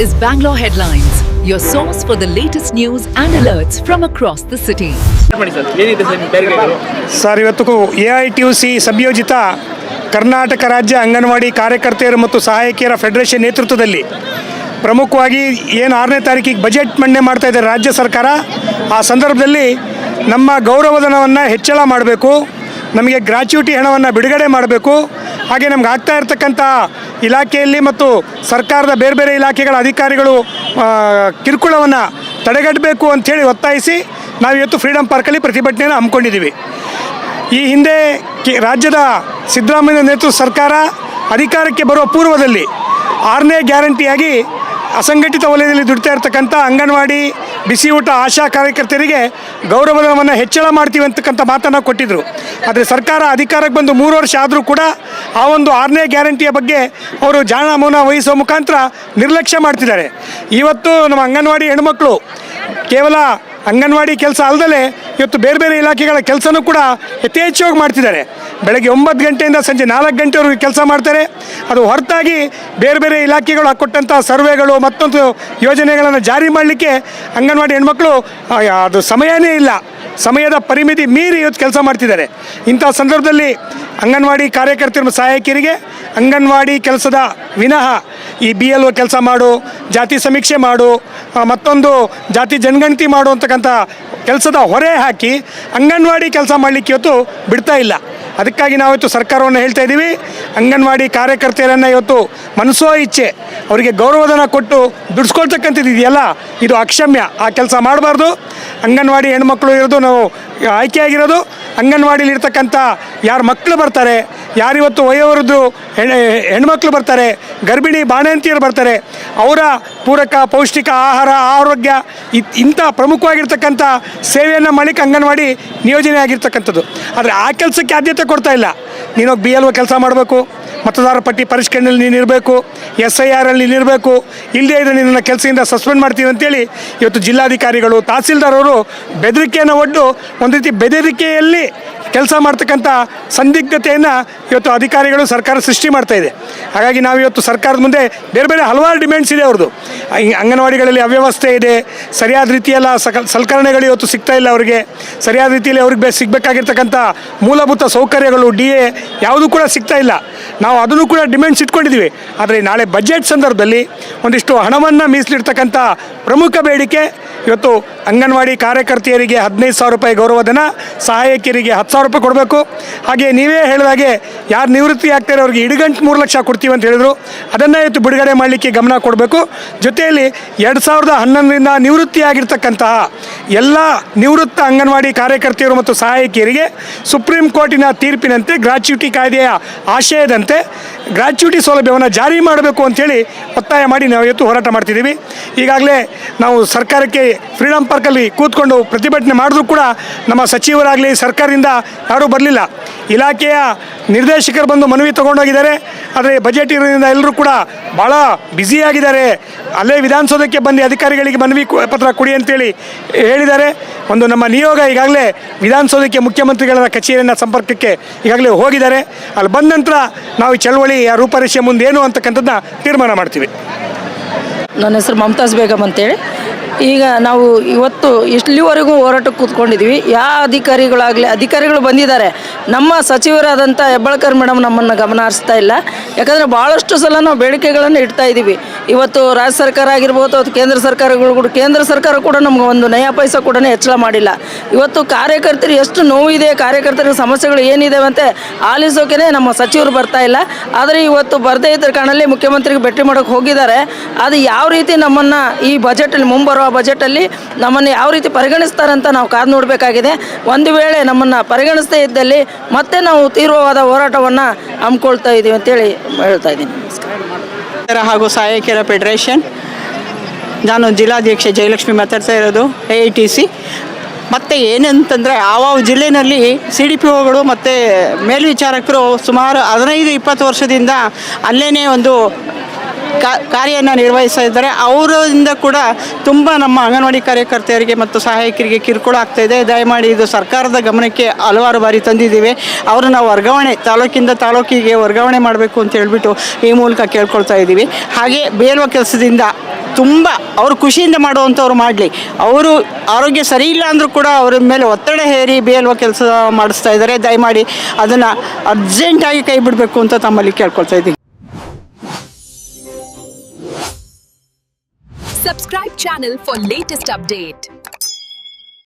is Bangalore Headlines, your source for the latest news and alerts from across the city. Sir, ಇವತ್ತು AITUC ಸಂಯೋಜಿತ ಕರ್ನಾಟಕ ರಾಜ್ಯ ಅಂಗನವಾಡಿ ಕಾರ್ಯಕರ್ತೆಯರು ಮತ್ತು ಸಹಾಯಕಿಯರ federation ನೇತೃತ್ವದಲ್ಲಿ ಪ್ರಮುಖವಾಗಿ ಏನು 6ನೇ ತಾರೀಕಿಗೆ ಬಜೆಟ್ ಮಂಡನೆ ಮಾಡ್ತಾ ಇದ್ದಾರೆ ರಾಜ್ಯ ಸರ್ಕಾರ. ಆ ಸಂದರ್ಭದಲ್ಲಿ ನಮ್ಮ ಗೌರವಧನವನ್ನು ಹೆಚ್ಚಳ ಮಾಡಬೇಕು, ನಮಗೆ ಗ್ರಾಚ್ಯುಟಿ ಹಣವನ್ನು ಬಿಡುಗಡೆ ಮಾಡಬೇಕು, ಹಾಗೆ ನಮ್ಗೆ ಆಗ್ತಾ ಇರ್ತಕ್ಕಂಥ ಇಲಾಖೆಯಲ್ಲಿ ಮತ್ತು ಸರ್ಕಾರದ ಬೇರೆ ಬೇರೆ ಇಲಾಖೆಗಳ ಅಧಿಕಾರಿಗಳು ಕಿರುಕುಳವನ್ನು ತಡೆಗಟ್ಟಬೇಕು ಅಂಥೇಳಿ ಒತ್ತಾಯಿಸಿ ನಾವಿವತ್ತು ಫ್ರೀಡಮ್ ಪಾರ್ಕಲ್ಲಿ ಪ್ರತಿಭಟನೆಯನ್ನು ಹಮ್ಮಿಕೊಂಡಿದ್ದೀವಿ. ಈ ಹಿಂದೆ ರಾಜ್ಯದ ಸಿದ್ದರಾಮಯ್ಯ ನೇತೃತ್ವದ ಸರ್ಕಾರ ಅಧಿಕಾರಕ್ಕೆ ಬರುವ ಪೂರ್ವದಲ್ಲಿ 6ನೇ ಗ್ಯಾರಂಟಿಯಾಗಿ ಅಸಂಘಟಿತ ವಲಯದಲ್ಲಿ ದುಡಿತಾ ಇರ್ತಕ್ಕಂಥ ಅಂಗನವಾಡಿ, ಬಿಸಿ ಊಟ, ಆಶಾ ಕಾರ್ಯಕರ್ತರಿಗೆ ಗೌರವಧನವನ್ನು ಹೆಚ್ಚಳ ಮಾಡ್ತೀವಿ ಅಂತಕ್ಕಂಥ ಮಾತನ್ನು ಕೊಟ್ಟಿದ್ದರು. ಆದರೆ ಸರ್ಕಾರ ಅಧಿಕಾರಕ್ಕೆ ಬಂದು 3 ವರ್ಷ ಆದರೂ ಕೂಡ ಆ ಒಂದು 6ನೇ ಗ್ಯಾರಂಟಿಯ ಬಗ್ಗೆ ಅವರು ಜಾಣ ಮೌನ ವಹಿಸುವ ಮುಖಾಂತರ ನಿರ್ಲಕ್ಷ್ಯ ಮಾಡ್ತಿದ್ದಾರೆ. ಇವತ್ತು ನಮ್ಮ ಅಂಗನವಾಡಿ ಹೆಣ್ಮಕ್ಳು ಕೇವಲ ಅಂಗನವಾಡಿ ಕೆಲಸ ಅಲ್ಲದೆ ಇವತ್ತು ಬೇರೆ ಬೇರೆ ಇಲಾಖೆಗಳ ಕೆಲಸನೂ ಕೂಡ ಯಥೇಚ್ಛವಾಗಿ ಮಾಡ್ತಿದ್ದಾರೆ. ಬೆಳಗ್ಗೆ 9 ಗಂಟೆಯಿಂದ ಸಂಜೆ 4 ಗಂಟೆವರೆಗೂ ಕೆಲಸ ಮಾಡ್ತಾರೆ. ಅದು ಹೊರತಾಗಿ ಬೇರೆ ಬೇರೆ ಇಲಾಖೆಗಳು ಕೊಟ್ಟಂಥ ಸರ್ವೆಗಳು ಮತ್ತೊಂದು ಯೋಜನೆಗಳನ್ನು ಜಾರಿ ಮಾಡಲಿಕ್ಕೆ ಅಂಗನವಾಡಿ ಹೆಣ್ಮಕ್ಳು ಅದು ಸಮಯನೇ ಇಲ್ಲ, ಸಮಯದ ಪರಿಮಿತಿ ಮೀರಿ ಇವತ್ತು ಕೆಲಸ ಮಾಡ್ತಿದ್ದಾರೆ. ಇಂಥ ಸಂದರ್ಭದಲ್ಲಿ ಅಂಗನವಾಡಿ ಕಾರ್ಯಕರ್ತರು ಸಹಾಯಕಿಯರಿಗೆ ಅಂಗನವಾಡಿ ಕೆಲಸದ ವಿನಃ ಈ BLO ಕೆಲಸ ಮಾಡು, ಜಾತಿ ಸಮೀಕ್ಷೆ ಮಾಡು, ಮತ್ತೊಂದು ಜಾತಿ ಜನಗಣತಿ ಮಾಡು ಅಂತಕ್ಕಂಥ ಕೆಲಸದ ಹೊರೆ ಹಾಕಿ ಅಂಗನವಾಡಿ ಕೆಲಸ ಮಾಡಲಿಕ್ಕೆ ಇವತ್ತು ಬಿಡ್ತಾ ಇಲ್ಲ. ಅದಕ್ಕಾಗಿ ನಾವಿವತ್ತು ಸರ್ಕಾರವನ್ನು ಹೇಳ್ತಾ ಇದ್ದೀವಿ, ಅಂಗನವಾಡಿ ಕಾರ್ಯಕರ್ತೆಯರನ್ನು ಇವತ್ತು ಮನಸೋ ಇಚ್ಛೆ ಅವರಿಗೆ ಗೌರವಧನ ಕೊಟ್ಟು ದುಡಿಸ್ಕೊಳ್ತಕ್ಕಂಥದ್ದು ಇದೆಯಲ್ಲ, ಇದು ಅಕ್ಷಮ್ಯ. ಆ ಕೆಲಸ ಮಾಡಬಾರ್ದು. ಅಂಗನವಾಡಿ ಹೆಣ್ಮಕ್ಳು ಇರೋದು ನಾವು ಆಯ್ಕೆಯಾಗಿರೋದು ಅಂಗನವಾಡಿಲಿರ್ತಕ್ಕಂಥ ಯಾರು ಮಕ್ಕಳು ಬರ್ತಾರೆ, ಯಾರಿವತ್ತು ವಯೋವೃದ್ಧರು ಹೆಣ್ಮಕ್ಳು ಬರ್ತಾರೆ, ಗರ್ಭಿಣಿ ಬಾಣಂತಿಯರು ಬರ್ತಾರೆ, ಅವರ ಪೂರಕ ಪೌಷ್ಟಿಕ ಆಹಾರ, ಆರೋಗ್ಯ ಇಂಥ ಪ್ರಮುಖವಾಗಿರ್ತಕ್ಕಂಥ ಸೇವೆಯನ್ನು ಮಾಡಲಿಕ್ಕೆ ಅಂಗನವಾಡಿ ನಿಯೋಜನೆ ಆಗಿರ್ತಕ್ಕಂಥದ್ದು. ಆದರೆ ಆ ಕೆಲಸಕ್ಕೆ ಆದ್ಯತೆ ಕೊಡ್ತಾ ಇಲ್ಲ. ನೀನೋಗಿ BLO ಕೆಲಸ ಮಾಡಬೇಕು, ಮತದಾರರ ಪಟ್ಟಿ ಪರಿಷ್ಕರಣೆಯಲ್ಲಿ ನೀನು ಇರಬೇಕು, SIR ಅಲ್ಲಿ ನೀನಿರಬೇಕು, ಇಲ್ಲದೇ ಇದ್ದರೆ ನಿನ್ನನ್ನು ಕೆಲಸದಿಂದ ಸಸ್ಪೆಂಡ್ ಮಾಡ್ತೀವಿ ಅಂತೇಳಿ ಇವತ್ತು ಜಿಲ್ಲಾಧಿಕಾರಿಗಳು, ತಹಸೀಲ್ದಾರ್ ಅವರು ಬೆದರಿಕೆಯನ್ನು ಒಡ್ಡು ಒಂದು ರೀತಿ ಬೆದರಿಕೆಯಲ್ಲಿ ಕೆಲಸ ಮಾಡ್ತಕ್ಕಂಥ ಸಂದಿಗ್ಧತೆಯನ್ನು ಇವತ್ತು ಅಧಿಕಾರಿಗಳು ಸರ್ಕಾರ ಸೃಷ್ಟಿ ಮಾಡ್ತಾ ಇದೆ. ಹಾಗಾಗಿ ನಾವಿವತ್ತು ಸರ್ಕಾರದ ಮುಂದೆ ಬೇರೆ ಬೇರೆ ಹಲವಾರು ಡಿಮ್ಯಾಂಡ್ಸ್ ಇದೆ ಅವ್ರದ್ದು. ಅಂಗನವಾಡಿಗಳಲ್ಲಿ ಅವ್ಯವಸ್ಥೆ ಇದೆ, ಸರಿಯಾದ ರೀತಿಯೆಲ್ಲ ಸಲಕರಣೆಗಳು ಇವತ್ತು ಸಿಗ್ತಾ ಇಲ್ಲ ಅವರಿಗೆ, ಸರಿಯಾದ ರೀತಿಯಲ್ಲಿ ಅವ್ರಿಗೆ ಸಿಗಬೇಕಾಗಿರ್ತಕ್ಕಂಥ ಮೂಲಭೂತ ಸೌಕರ್ಯಗಳು DA ಯಾವುದೂ ಕೂಡ ಸಿಗ್ತಾ ಇಲ್ಲ. ನಾವು ಅದನ್ನು ಕೂಡ ಡಿಮ್ಯಾಂಡ್ಸ್ ಇಟ್ಕೊಂಡಿದ್ದೀವಿ. ಆದರೆ ನಾಳೆ ಬಜೆಟ್ ಸಂದರ್ಭದಲ್ಲಿ ಒಂದಿಷ್ಟು ಹಣವನ್ನು ಮೀಸಲಿಡ್ತಕ್ಕಂಥ ಪ್ರಮುಖ ಬೇಡಿಕೆ ಇವತ್ತು ಅಂಗನವಾಡಿ ಕಾರ್ಯಕರ್ತೆಯರಿಗೆ 15,000 ರೂಪಾಯಿ ಗೌರವಧನ, ಸಹಾಯಕಿಯರಿಗೆ 10,000 ರೂಪಾಯಿ ಕೊಡಬೇಕು. ಹಾಗೆ ನೀವೇ ಹೇಳಿದಾಗೆ ಯಾರು ನಿವೃತ್ತಿ ಆಗ್ತಾರೆ ಅವ್ರಿಗೆ ಇಡಗಂಟು 3 ಲಕ್ಷ ಕೊಡ್ತೀವಿ ಅಂತ ಹೇಳಿದರು. ಅದನ್ನು ಇವತ್ತು ಬಿಡುಗಡೆ ಮಾಡಲಿಕ್ಕೆ ಗಮನ ಕೊಡಬೇಕು. ಜೊತೆಯಲ್ಲಿ 2011ರಿಂದ ನಿವೃತ್ತಿಯಾಗಿರ್ತಕ್ಕಂತಹ ಎಲ್ಲ ನಿವೃತ್ತ ಅಂಗನವಾಡಿ ಕಾರ್ಯಕರ್ತೆಯರು ಮತ್ತು ಸಹಾಯಕಿಯರಿಗೆ ಸುಪ್ರೀಂ ಕೋರ್ಟಿನ ತೀರ್ಪಿನಂತೆ ಗ್ರಾಚ್ಯುಟಿ ಕಾಯ್ದೆಯ ಆಶಯದಂತೆ ಗ್ರಾಚ್ಯುಟಿ ಸೌಲಭ್ಯವನ್ನು ಜಾರಿ ಮಾಡಬೇಕು ಅಂಥೇಳಿ ಒತ್ತಾಯ ಮಾಡಿ ನಾವು ಇವತ್ತು ಹೋರಾಟ ಮಾಡ್ತಿದ್ದೀವಿ. ಈಗಾಗಲೇ ನಾವು ಸರ್ಕಾರಕ್ಕೆ ಫ್ರೀಡಮ್ ಪಾರ್ಕಲ್ಲಿ ಕೂತ್ಕೊಂಡು ಪ್ರತಿಭಟನೆ ಮಾಡಿದ್ರೂ ಕೂಡ ನಮ್ಮ ಸಚಿವರಾಗಲಿ ಸರ್ಕಾರದಿಂದ ಯಾರೂ ಬರಲಿಲ್ಲ. ಇಲಾಖೆಯ ನಿರ್ದೇಶಕರು ಬಂದು ಮನವಿ ತೊಗೊಂಡೋಗಿದ್ದಾರೆ. ಆದರೆ ಬಜೆಟ್ ಇರೋದ್ರಿಂದ ಎಲ್ಲರೂ ಕೂಡ ಭಾಳ ಬ್ಯುಸಿಯಾಗಿದ್ದಾರೆ. ಅಲ್ಲೇ ವಿಧಾನಸೌಧಕ್ಕೆ ಬಂದು ಅಧಿಕಾರಿಗಳಿಗೆ ಮನವಿ ಪತ್ರ ಕೊಡಿ ಅಂತೇಳಿ ಹೇಳಿದ್ದಾರೆ. ಒಂದು ನಮ್ಮ ನಿಯೋಗ ಈಗಾಗಲೇ ವಿಧಾನಸೌಧಕ್ಕೆ ಮುಖ್ಯಮಂತ್ರಿಗಳ ಕಚೇರಿಯನ್ನು ಸಂಪರ್ಕಕ್ಕೆ ಈಗಾಗಲೇ ಹೋಗಿದ್ದಾರೆ. ಅಲ್ಲಿ ಬಂದ ನಂತರ ನಾವು ಈ ಚಳವಳಿಯ ರೂಪರೇಷೆ ಮುಂದೇನು ಅಂತಕ್ಕಂಥದ್ದನ್ನ ತೀರ್ಮಾನ ಮಾಡ್ತೀವಿ. ನನ್ನ ಹೆಸರು ಮಮತಾಜ್ ಬೇಗಮ್ ಅಂತೇಳಿ. ಈಗ ನಾವು ಇವತ್ತು ಇಲ್ಲಿವರೆಗೂ ಹೋರಾಟಕ್ಕೆ ಕೂತ್ಕೊಂಡಿದ್ವಿ. ಯಾವ ಅಧಿಕಾರಿಗಳು ಬಂದಿದ್ದಾರೆ, ನಮ್ಮ ಸಚಿವರಾದಂಥ ಹೆಬ್ಬಾಳ್ಕರ್ ಮೇಡಮ್ ನಮ್ಮನ್ನು ಗಮನ ಹರಿಸ್ತಾ ಇಲ್ಲ. ಯಾಕಂದರೆ ಭಾಳಷ್ಟು ಸಲ ನಾವು ಬೇಡಿಕೆಗಳನ್ನು ಇಡ್ತಾ ಇದ್ದೀವಿ. ಇವತ್ತು ರಾಜ್ಯ ಸರ್ಕಾರ ಆಗಿರ್ಬೋದು, ಅದು ಕೇಂದ್ರ ಸರ್ಕಾರ ಕೂಡ ನಮ್ಗೆ ಒಂದು ನಯಾ ಪೈಸಾ ಕೂಡ ಹೆಚ್ಚಳ ಮಾಡಿಲ್ಲ. ಇವತ್ತು ಕಾರ್ಯಕರ್ತರು ಎಷ್ಟು ನೋವಿದೆ, ಕಾರ್ಯಕರ್ತರ ಸಮಸ್ಯೆಗಳು ಏನಿದೆ ಅಂತ ಆಲಿಸೋಕೆ ನಮ್ಮ ಸಚಿವರು ಬರ್ತಾ ಇಲ್ಲ. ಆದರೆ ಇವತ್ತು ಬರದೇ ಇದ್ದ ಕಾರಣಲ್ಲಿ ಮುಖ್ಯಮಂತ್ರಿಗೆ ಭೇಟಿ ಮಾಡೋಕ್ಕೆ ಹೋಗಿದ್ದಾರೆ. ಅದು ಯಾವ ರೀತಿ ನಮ್ಮನ್ನು ಈ ಬಜೆಟಲ್ಲಿ ಮುಂಬರುವ ಬಜೆಟಲ್ಲಿ ನಮ್ಮನ್ನು ಯಾವ ರೀತಿ ಪರಿಗಣಿಸ್ತಾರಂತ ನಾವು ಕಾದು ನೋಡಬೇಕಾಗಿದೆ. ಒಂದು ವೇಳೆ ನಮ್ಮನ್ನು ಪರಿಗಣಿಸದೇ ಇದ್ದಲ್ಲಿ ಮತ್ತೆ ನಾವು ತೀವ್ರವಾದ ಹೋರಾಟವನ್ನು ಹಮ್ಮಿಕೊಳ್ತಾ ಇದ್ದೀವಿ ಅಂತೇಳಿ ಹೇಳ್ತಾ ಇದ್ದೀನಿ. ನಮಸ್ಕಾರ. ಹಾಗೂ ಸಹಾಯಕಿಯರ ಫೆಡರೇಷನ್, ನಾನು ಜಿಲ್ಲಾಧ್ಯಕ್ಷೆ ಜಯಲಕ್ಷ್ಮಿ ಮಾತಾಡ್ತಾ ಇರೋದು AITC. ಮತ್ತು ಏನಂತಂದರೆ ಆವ ಜಿಲ್ಲೆಯಲ್ಲಿ CDPOಗಳು ಮತ್ತು ಮೇಲ್ವಿಚಾರಕರು ಸುಮಾರು 15-20 ವರ್ಷದಿಂದ ಅಲ್ಲೇ ಒಂದು ಕಾರ್ಯವನ್ನು ನಿರ್ವಹಿಸ್ತಾ ಇದ್ದಾರೆ. ಅವರಿಂದ ಕೂಡ ತುಂಬ ನಮ್ಮ ಅಂಗನವಾಡಿ ಕಾರ್ಯಕರ್ತೆಯರಿಗೆ ಮತ್ತು ಸಹಾಯಕರಿಗೆ ಕಿರುಕುಳ ಆಗ್ತಾಯಿದೆ. ದಯಮಾಡಿ ಇದು ಸರ್ಕಾರದ ಗಮನಕ್ಕೆ ಹಲವಾರು ಬಾರಿ ತಂದಿದ್ದೀವಿ. ಅವರು ನಾವು ವರ್ಗಾವಣೆ ತಾಲೂಕಿಂದ ತಾಲೂಕಿಗೆ ವರ್ಗಾವಣೆ ಮಾಡಬೇಕು ಅಂತ ಹೇಳ್ಬಿಟ್ಟು ಈ ಮೂಲಕ ಕೇಳ್ಕೊಳ್ತಾ ಇದ್ದೀವಿ. ಹಾಗೆ BLO ಕೆಲಸದಿಂದ ತುಂಬ ಅವರು ಖುಷಿಯಿಂದ ಮಾಡುವಂಥವ್ರು ಮಾಡಲಿ. ಅವರು ಆರೋಗ್ಯ ಸರಿ ಇಲ್ಲ ಅಂದರೂ ಕೂಡ ಅವ್ರ ಮೇಲೆ ಒತ್ತಡ ಹೇರಿ ಬೇಲ್ವ ಕೆಲಸ ಮಾಡಿಸ್ತಾ ಇದ್ದಾರೆ. ದಯಮಾಡಿ ಅದನ್ನು ಅರ್ಜೆಂಟಾಗಿ ಕೈ ಬಿಡಬೇಕು ಅಂತ ತಮ್ಮಲ್ಲಿ ಕೇಳ್ಕೊಳ್ತಾ ಇದ್ದೀನಿ. Subscribe channel for latest update.